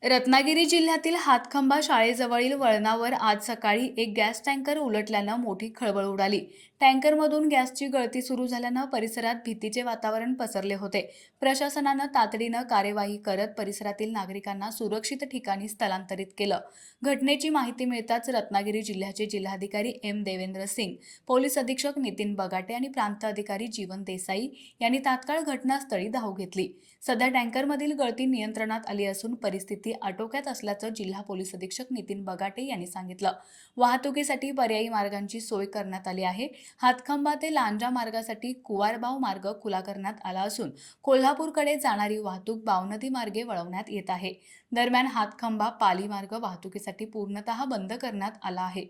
रत्नागिरी जिल्ह्यातील हातखंबा शाळेजवळील वळणावर आज सकाळी एक गॅस टँकर उलटल्यानं मोठी खळबळ उडाली। टँकरमधून गॅसची गळती सुरू झाल्यानं परिसरात भीतीचे वातावरण पसरले होते। प्रशासनानं तातडीनं कार्यवाही करत परिसरातील नागरिकांना सुरक्षित ठिकाणी स्थलांतरित केलं। घटनेची माहिती मिळताच रत्नागिरी जिल्ह्याचे जिल्हाधिकारी एम देवेंद्र सिंग, पोलीस अधीक्षक नितीन बगाटे आणि प्रांत अधिकारी जीवन देसाई यांनी तात्काळ घटनास्थळी धाव घेतली। सध्या टँकरमधील गळती नियंत्रणात आली असून परिस्थिती आटोक्यात असल्याचं जिल्हा पोलीस अधीक्षक नितीन बगाटे यांनी सांगितलं। वाहतुकीसाठी पर्यायी मार्गांची सोय करण्यात आली आहे। हातखंबा ते लांजा मार्गासाठी कुवारबाव मार्ग खुला करण्यात आला असून कोल्हापूरकडे जाणारी वाहतूक बावनदी मार्गे वळवण्यात येत आहे। दरम्यान हातखंबा पाली मार्ग वाहतुकीसाठी पूर्णतः बंद करण्यात आला आहे।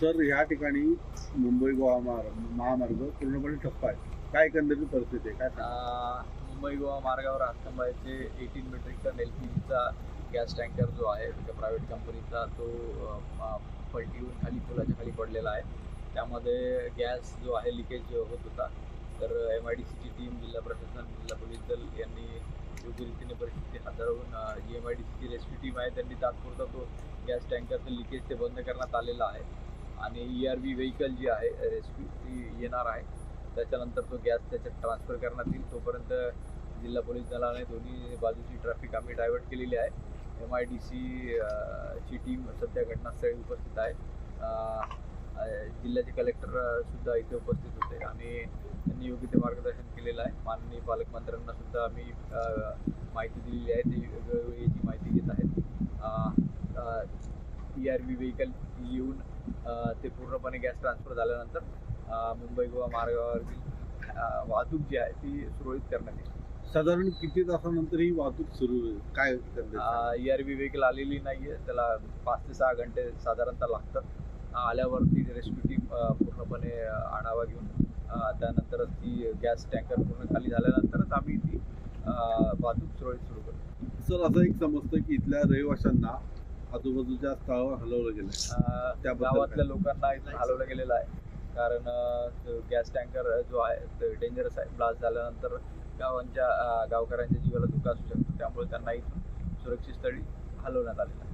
सर, या ठिकाणी मुंबई गोवा महामार्ग पूर्णपणे ठप्प आहे। काय एकंदरीत परिस्थिती आहे, काय सांगा? मुंबई गोवा मार्गावर हातखंबाचे 18 मेट्रिक टन LPGचा गॅस टँकर जो आहे एका प्रायव्हेट कंपनीचा तो पलटीहून खाली पुलाच्या खाली पडलेला आहे। त्यामध्ये गॅस जो आहे लिकेज होत होता। तर MIDCची टीम, जिल्हा प्रशासन, जिल्हा पोलीस दल यांनी योग्य रीतीने परिस्थिती हाताळून जी MIDCची रेस्क्यू टीम आहे त्यांनी तात्पुरता तो गॅस टँकरचं लिकेज ते बंद करण्यात आलेला आहे आणि ERV व्हेकल जी आहे रेस्क्यू ती येणार आहे। त्याच्यानंतर तो गॅस त्याच्यात ट्रान्सफर करण्यात येईल। तोपर्यंत जिल्हा पोलीस दलाने दोन्ही बाजूची ट्रॅफिक आम्ही डायव्हर्ट केलेली आहे। MIDC ची टीम सध्या घटनास्थळी उपस्थित आहे। जिल्ह्याचे कलेक्टर सुद्धा इथे उपस्थित होते आणि त्यांनी योग्य ते मार्गदर्शन केलेलं आहे। माननीय पालकमंत्र्यांना सुद्धा आम्ही माहिती दिलेली आहे, ते वेळोवेळी याची माहिती घेत आहेत। ERV व्हेकल येऊन ते पूर्णपणे गॅस ट्रान्सफर झाल्यानंतर मुंबई गोवा मार्गावरील वाहतूक जी आहे ती सुरळीत करण्यात येईल। साधारण किती तासानंतर ही वाहतूक सुरू होईल, काय ERV व्हेकल आलेली नाहीये, त्याला 5 ते 6 घंटे साधारणतः लागतात। आल्यावरती रेस्क्यू टीम पूर्णपणे आढावा घेऊन त्यानंतरच ती गॅस टँकर पूर्ण खाली झाल्यानंतरच आम्ही ती वाहतूक सुरळीत सुरू करू। सर, असं एक समजतं की इथल्या रहिवाशांना आजूबाजूच्या स्थळावर हलवलं गेलं, गावातल्या लोकांना इथून हलवलं गेलेलं आहे, कारण गॅस टँकर जो आहे तो डेंजरस आहे। ब्लास्ट झाल्यानंतर गावकऱ्यांच्या जीवाला धोका असू शकतो, त्यामुळे त्यांना इथून सुरक्षित स्थळी हलवण्यात आलेलं आहे।